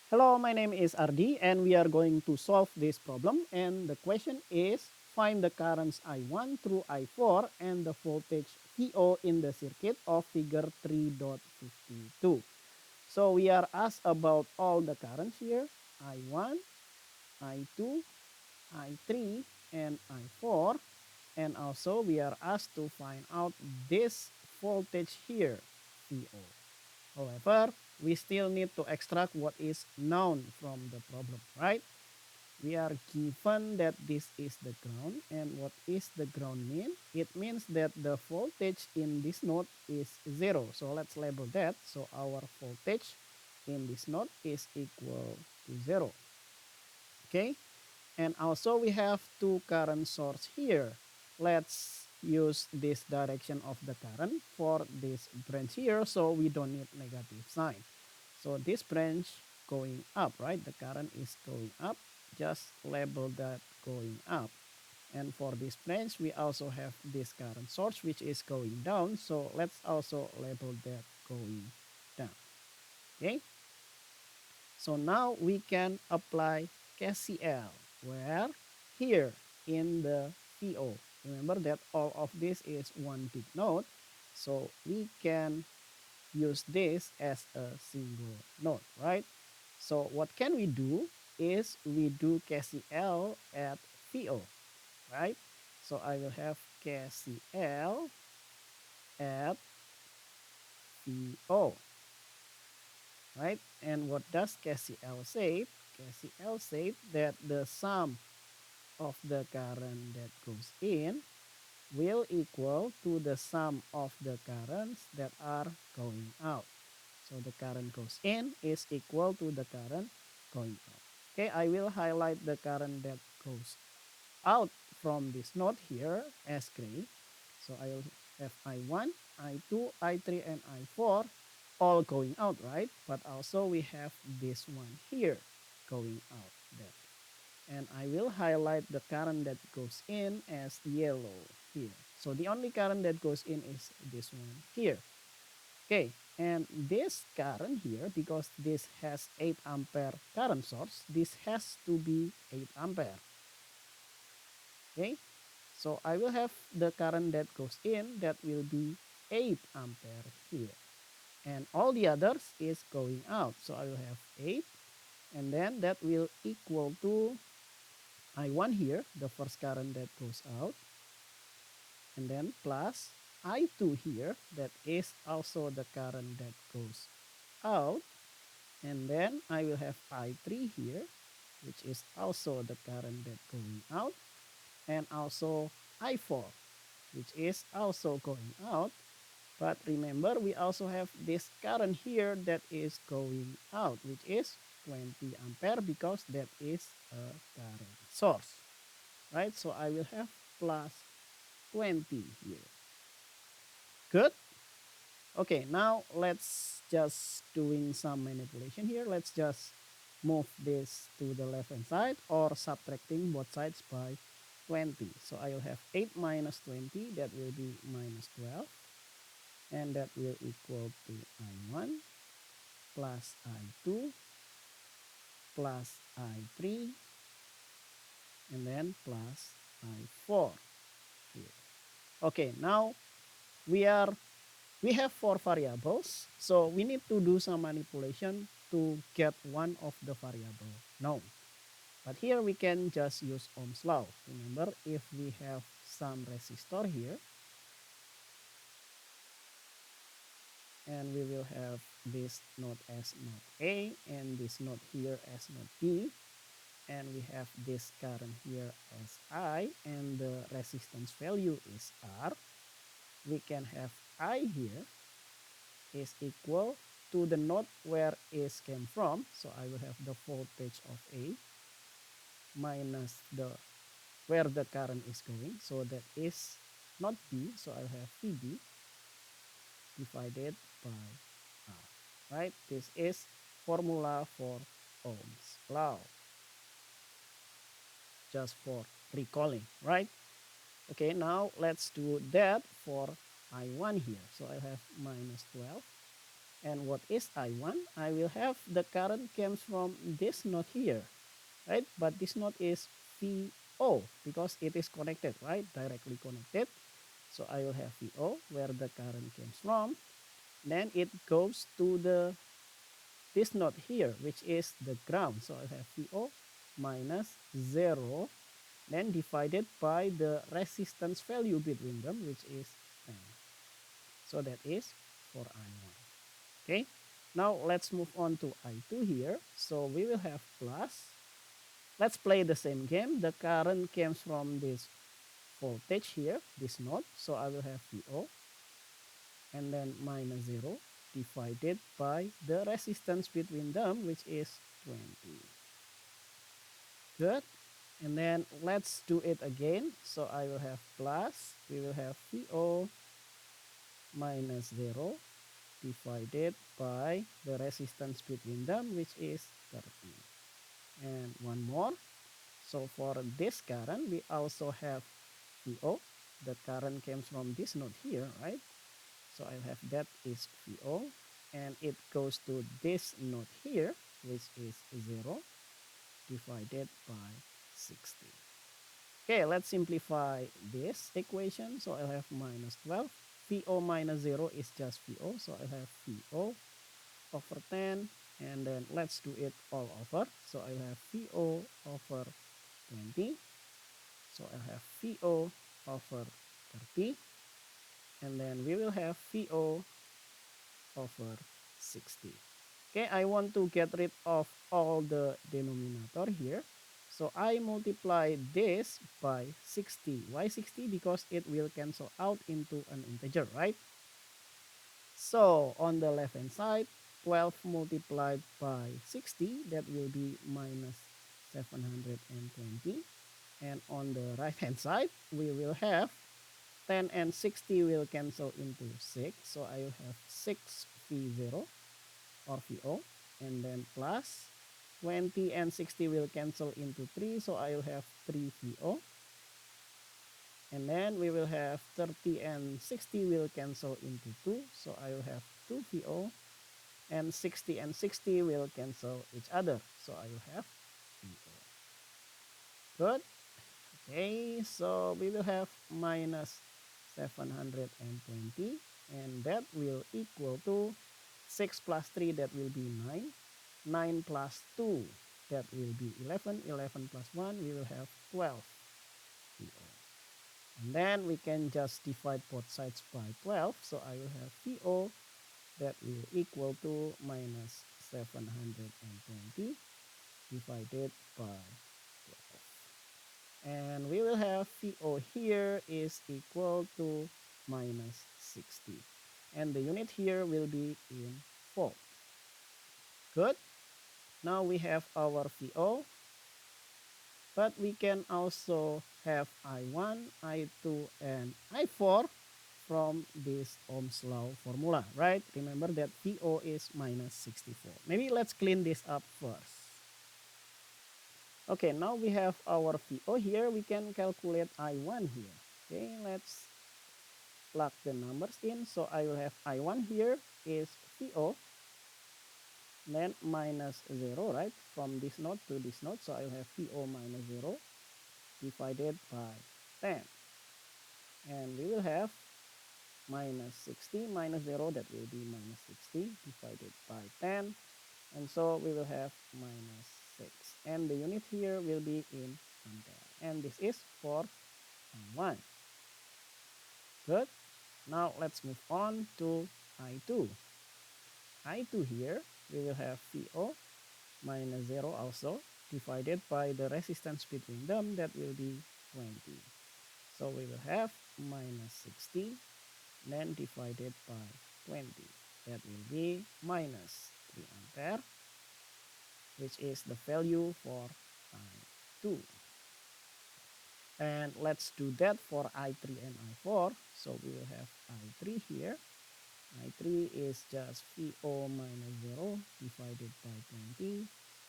Hello, my name is Ardi and we are going to solve this problem, and the question is find the currents I1 through I4 and the voltage VO in the circuit of figure 3.52. So we are asked about all the currents here, I1, I2, I3 and I4, and also we are asked to find out this voltage here, VO. However, we still need to extract what is known from the problem, right? We are given that this is the ground, and what is the ground mean? It means that the voltage in this node is 0. So let's label that. So our voltage in this node is equal to 0. Okay, and also we have two current source here. Let's use this direction of the current for this branch here, so we don't need negative sign. So this branch going up, right? The current is going up. Just label that going up. And for this branch, we also have this current source which is going down. So let's also label that going down. Okay. So now we can apply KCL where here in the PO. Remember that all of this is one big node. So we can use this as a single node, right? So what can we do is we do KCL at PO, right? So I will have KCL at PO, right? And what does KCL say? KCL said that the sum of the current that goes in will equal to the sum of the currents that are going out. So the current goes in is equal to the current going out. Okay, I will highlight the current that goes out from this node here as gray. So I will have I1, I2, I3, and I4 all going out, right? But also we have this one here going out there. And I will highlight the current that goes in as yellow here. So the only current that goes in is this one here. Okay, and this current here, because this has 8 ampere current source, this has to be 8 ampere. Okay, so I will have the current that goes in that will be 8 ampere here. And all the others is going out. So I will have 8, and then that will equal to I1 here, the first current that goes out, and then plus I2 here, that is also the current that goes out, and then I will have I3 here, which is also the current that going out, and also I4, which is also going out. But remember, we also have this current here that is going out, which is 20 ampere because that is a current source, right? So I will have plus 20 here. Good. Okay, now let's just doing some manipulation here. Let's just move this to the left hand side or subtracting both sides by 20. So I will have 8 minus 20, that will be minus 12. And that will equal to I1 plus I2 plus I3 and then plus I4 here. Okay, now we are we have 4 variables, so we need to do some manipulation to get one of the variable known. But here we can just use Ohm's law. Remember, if we have some resistor here, and we will have this node as node A and this node here as node B, and we have this current here as I, and the resistance value is R, we can have I here is equal to the node where is came from. So I will have the voltage of A minus the where the current is going. So that is not B. So I'll have VB divided by R. Right? This is formula for Ohm's law. Just for recalling, right? Okay, now let's do that for I1 here. So I have minus 12 And what is I1? I will have the current comes from this node here, right? But this node is VO because it is connected, right? Directly connected. So I will have VO where the current comes from. Then it goes to the this node here, which is the ground. So I have VO minus 0, then divided by the resistance value between them, which is 10. So that is for I1. Okay, now let's move on to I2 here. So we will have plus. Let's play the same game. The current comes from this voltage here, this node. So I will have VO and then minus 0 divided by the resistance between them, which is 20. Good. And then let's do it again. So I will have plus, we will have VO minus 0 divided by the resistance between them, which is 30. And one more. So for this current, we also have VO. The current comes from this node here, right? So I have that is VO. And it goes to this node here, which is 0 divided by 60. Okay, let's simplify this equation. So I'll have minus 12. VO minus 0 is just VO. So I have VO over 10. And then let's do it all over. So I have VO over 20. So I have VO over 30. And then we will have VO over 60. Okay, I want to get rid of all the denominator here. So I multiply this by 60. Why 60? Because it will cancel out into an integer, right? So on the left hand side, 12 multiplied by 60, that will be minus 720. And on the right hand side, we will have 10 and 60 will cancel into 6. So I will have 6 V0 or VO. And then plus 20 and 60 will cancel into 3. So I will have 3 VO. And then we will have 30 and 60 will cancel into 2. So I will have 2 VO. And 60 and 60 will cancel each other. So I will have VO. Good. Okay, so we will have minus 720. And that will equal to 6 plus 3, that will be 9. 9 plus 2, that will be 11. 11 plus 1, we will have 12 VO. And then we can just divide both sides by 12. So I will have VO that will equal to minus 720 divided by 12. And we will have VO here is equal to minus 60. And the unit here will be in volt. Good. Now we have our VO. But we can also have I1, I2, and I4 from this Ohm's law formula, right? Remember that VO is minus 64. Maybe let's clean this up first. Okay, now we have our VO here. We can calculate I1 here. Okay, let's plug the numbers in. So I will have I1 here is VO, then minus 0, right? From this node to this node. So I will have VO minus 0 divided by 10. And we will have minus 60 minus 0, that will be minus 60 divided by 10. And so we will have minus 6. And the unit here will be in ampere. And this is for I1. Good. Now let's move on to I2. I2 here, we will have VO minus 0 also divided by the resistance between them, that will be 20. So we will have minus 60 then divided by 20. That will be minus 3 ampere, which is the value for I2. And let's do that for I3 and I4. So we will have I3 here. I3 is just VO minus 0 divided by 20.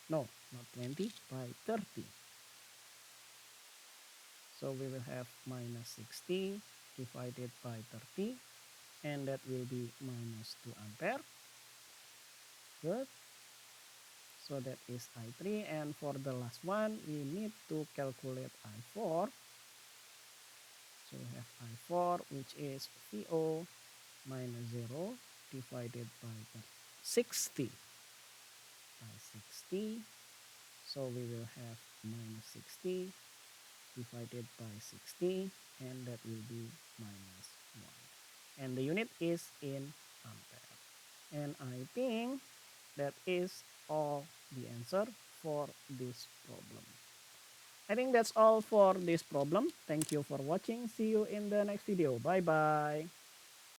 No, not 20, by 30. So we will have minus 60 divided by 30. And that will be minus 2 ampere. Good. So that is I3. And for the last one, we need to calculate I4. So we have I4, which is VO minus 0 divided by 60 by 60. So we will have minus 60 divided by 60, and that will be minus 1. And the unit is in ampere. And I think that is all the answer for this problem. I think that's all for this problem. Thank you for watching. See you in the next video. Bye bye.